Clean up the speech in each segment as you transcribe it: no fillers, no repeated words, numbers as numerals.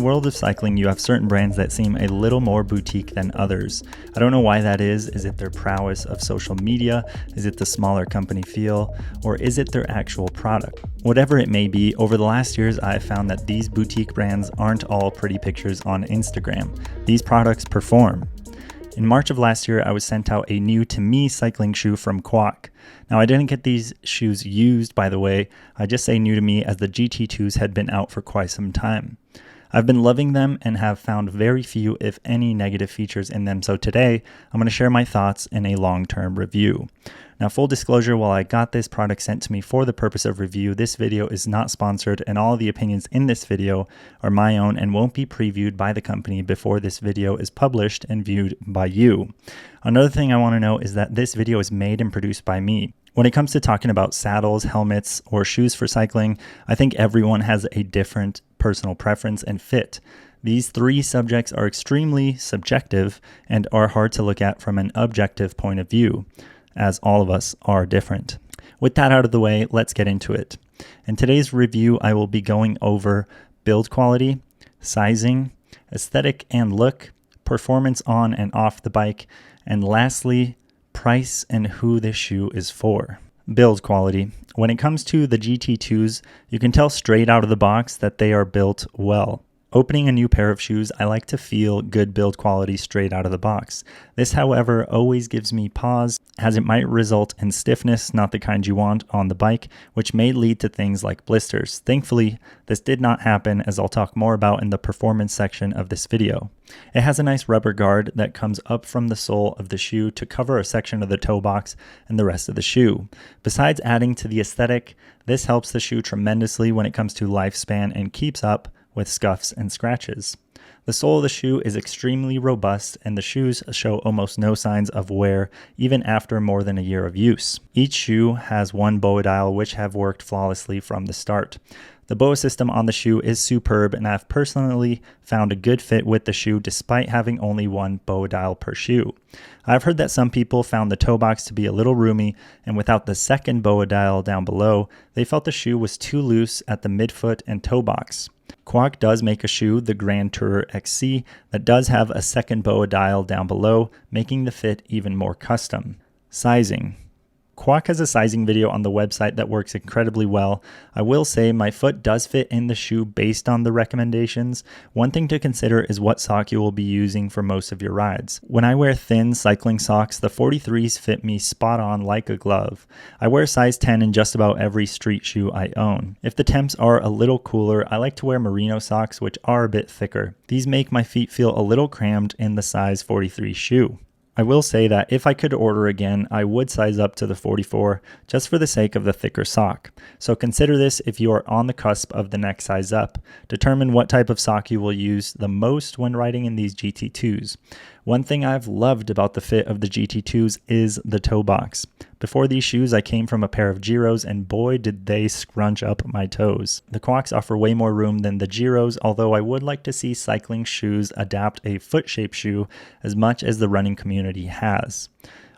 world of cycling, you have certain brands that seem a little more boutique than others. I don't know why that is. Is it their prowess of social media? Is it the smaller company feel? Or is it their actual product? Whatever it may be, over the last years, I've found that these boutique brands aren't all pretty pictures on Instagram. These products perform. In March of last year, I was sent out a new, to me, cycling shoe from Quoc. Now, I didn't get these shoes used, by the way. I just say new to me as the GT2's had been out for quite some time. I've been loving them and have found very few, if any, negative features in them. So today, I'm going to share my thoughts in a long-term review. Now, full disclosure, while I got this product sent to me for the purpose of review, this video is not sponsored, and all the opinions in this video are my own and won't be previewed by the company before this video is published and viewed by you. Another thing I want to know is that this video is made and produced by me. When it comes to talking about saddles, helmets, or shoes for cycling, I think everyone has a different personal preference and fit. These three subjects are extremely subjective and are hard to look at from an objective point of view, as all of us are different. With that out of the way, let's get into it. In today's review, I will be going over build quality, sizing, aesthetic and look, performance on and off the bike, and lastly, price and who this shoe is for. Build quality. When it comes to the GT2's, you can tell straight out of the box that they are built well. Opening a new pair of shoes, I like to feel good build quality straight out of the box. This, however, always gives me pause, as it might result in stiffness, not the kind you want on the bike, which may lead to things like blisters. Thankfully, this did not happen, as I'll talk more about in the performance section of this video. It has a nice rubber guard that comes up from the sole of the shoe to cover a section of the toe box and the rest of the shoe. Besides adding to the aesthetic, this helps the shoe tremendously when it comes to lifespan and keeps up with scuffs and scratches. The sole of the shoe is extremely robust, and the shoes show almost no signs of wear even after more than a year of use. Each shoe has one BOA dial, which have worked flawlessly from the start. The BOA system on the shoe is superb, and I've personally found a good fit with the shoe despite having only one BOA dial per shoe. I've heard that some people found the toe box to be a little roomy, and without the second BOA dial down below, they felt the shoe was too loose at the midfoot and toe box. Quoc does make a shoe, the Grand Tourer XC, that does have a second BOA dial down below, making the fit even more custom. Sizing. Quoc has a sizing video on the website that works incredibly well. I will say my foot does fit in the shoe based on the recommendations. One thing to consider is what sock you will be using for most of your rides. When I wear thin cycling socks, the 43s fit me spot on like a glove. I wear size 10 in just about every street shoe I own. If the temps are a little cooler, I like to wear merino socks, which are a bit thicker. These make my feet feel a little crammed in the size 43 shoe. I will say that if I could order again, I would size up to the 44 just for the sake of the thicker sock. So consider this if you are on the cusp of the next size up. Determine what type of sock you will use the most when riding in these GT2's. One thing I've loved about the fit of the GT2's is the toe box. Before these shoes, I came from a pair of Giros, and boy did they scrunch up my toes. The Quocs offer way more room than the Giros, although I would like to see cycling shoes adapt a foot-shaped shoe as much as the running community has.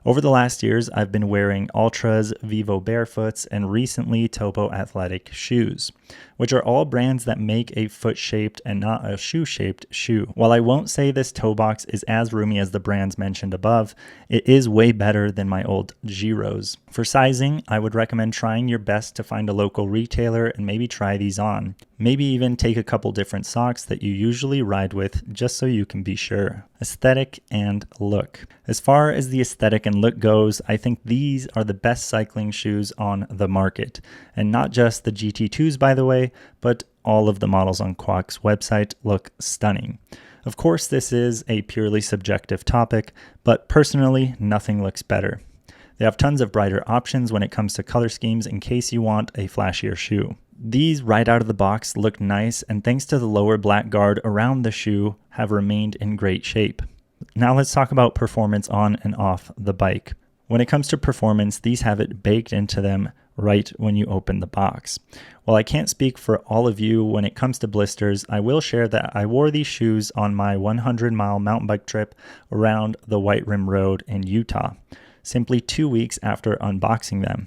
Over the last years, I've been wearing Ultras, Vivo Barefoots, and recently Topo Athletic shoes, which are all brands that make a foot-shaped and not a shoe-shaped shoe. While I won't say this toe box is as roomy as the brands mentioned above, it is way better than my old Giros. For sizing, I would recommend trying your best to find a local retailer and maybe try these on. Maybe even take a couple different socks that you usually ride with just so you can be sure. Aesthetic and look. As far as the aesthetic and look goes, I think these are the best cycling shoes on the market. And not just the GT2's, by the way, but all of the models on Quoc's website look stunning. Of course, this is a purely subjective topic, but personally, nothing looks better. They have tons of brighter options when it comes to color schemes in case you want a flashier shoe. These right out of the box look nice, and thanks to the lower black guard around the shoe, have remained in great shape. Now let's talk about performance on and off the bike. When it comes to performance, these have it baked into them right when you open the box. While I can't speak for all of you when it comes to blisters, I will share that I wore these shoes on my 100-mile mountain bike trip around the White Rim Road in Utah, simply 2 weeks after unboxing them.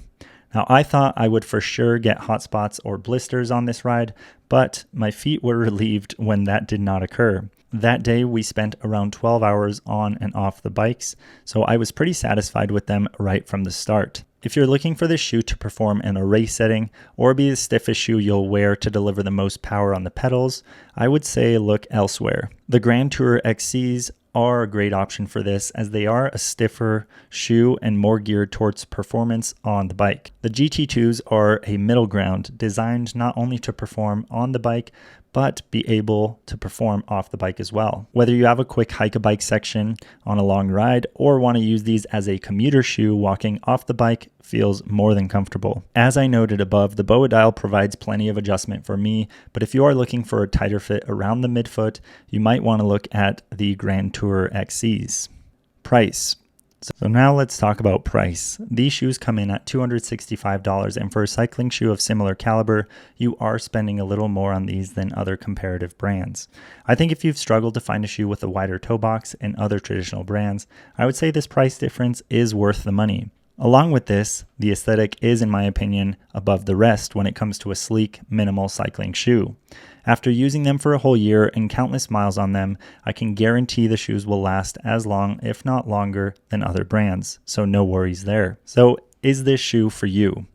Now, I thought I would for sure get hot spots or blisters on this ride, but my feet were relieved when that did not occur. That day, we spent around 12 hours on and off the bikes, so I was pretty satisfied with them right from the start. If you're looking for this shoe to perform in a race setting or be the stiffest shoe you'll wear to deliver the most power on the pedals, I would say look elsewhere. The Grand Tour XCs are a great option for this, as they are a stiffer shoe and more geared towards performance on the bike. The GT2's are a middle ground, designed not only to perform on the bike, but be able to perform off the bike as well. Whether you have a quick hike-a-bike section on a long ride or want to use these as a commuter shoe walking off the bike, feels more than comfortable. As I noted above, the BOA dial provides plenty of adjustment for me, but if you are looking for a tighter fit around the midfoot, you might want to look at the Grand Tour XCs. Price. So now let's talk about price. These shoes come in at $265, and for a cycling shoe of similar caliber, you are spending a little more on these than other comparative brands. I think if you've struggled to find a shoe with a wider toe box in other traditional brands, I would say this price difference is worth the money. Along with this, the aesthetic is, in my opinion, above the rest when it comes to a sleek, minimal cycling shoe. After using them for a whole year and countless miles on them, I can guarantee the shoes will last as long, if not longer, than other brands, so no worries there. So is this shoe for you?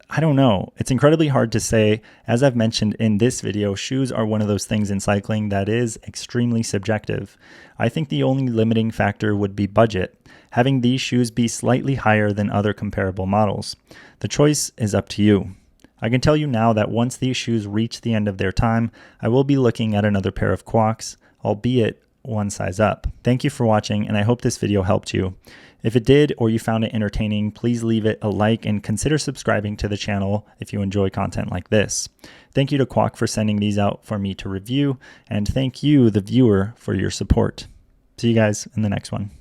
I don't know. It's incredibly hard to say. As I've mentioned in this video, shoes are one of those things in cycling that is extremely subjective. I think the only limiting factor would be budget, having these shoes be slightly higher than other comparable models. The choice is up to you. I can tell you now that once these shoes reach the end of their time, I will be looking at another pair of Quocs, albeit one size up. Thank you for watching, and I hope this video helped you. If it did, or you found it entertaining, please leave it a like and consider subscribing to the channel if you enjoy content like this. Thank you to Quoc for sending these out for me to review, and thank you, the viewer, for your support. See you guys in the next one.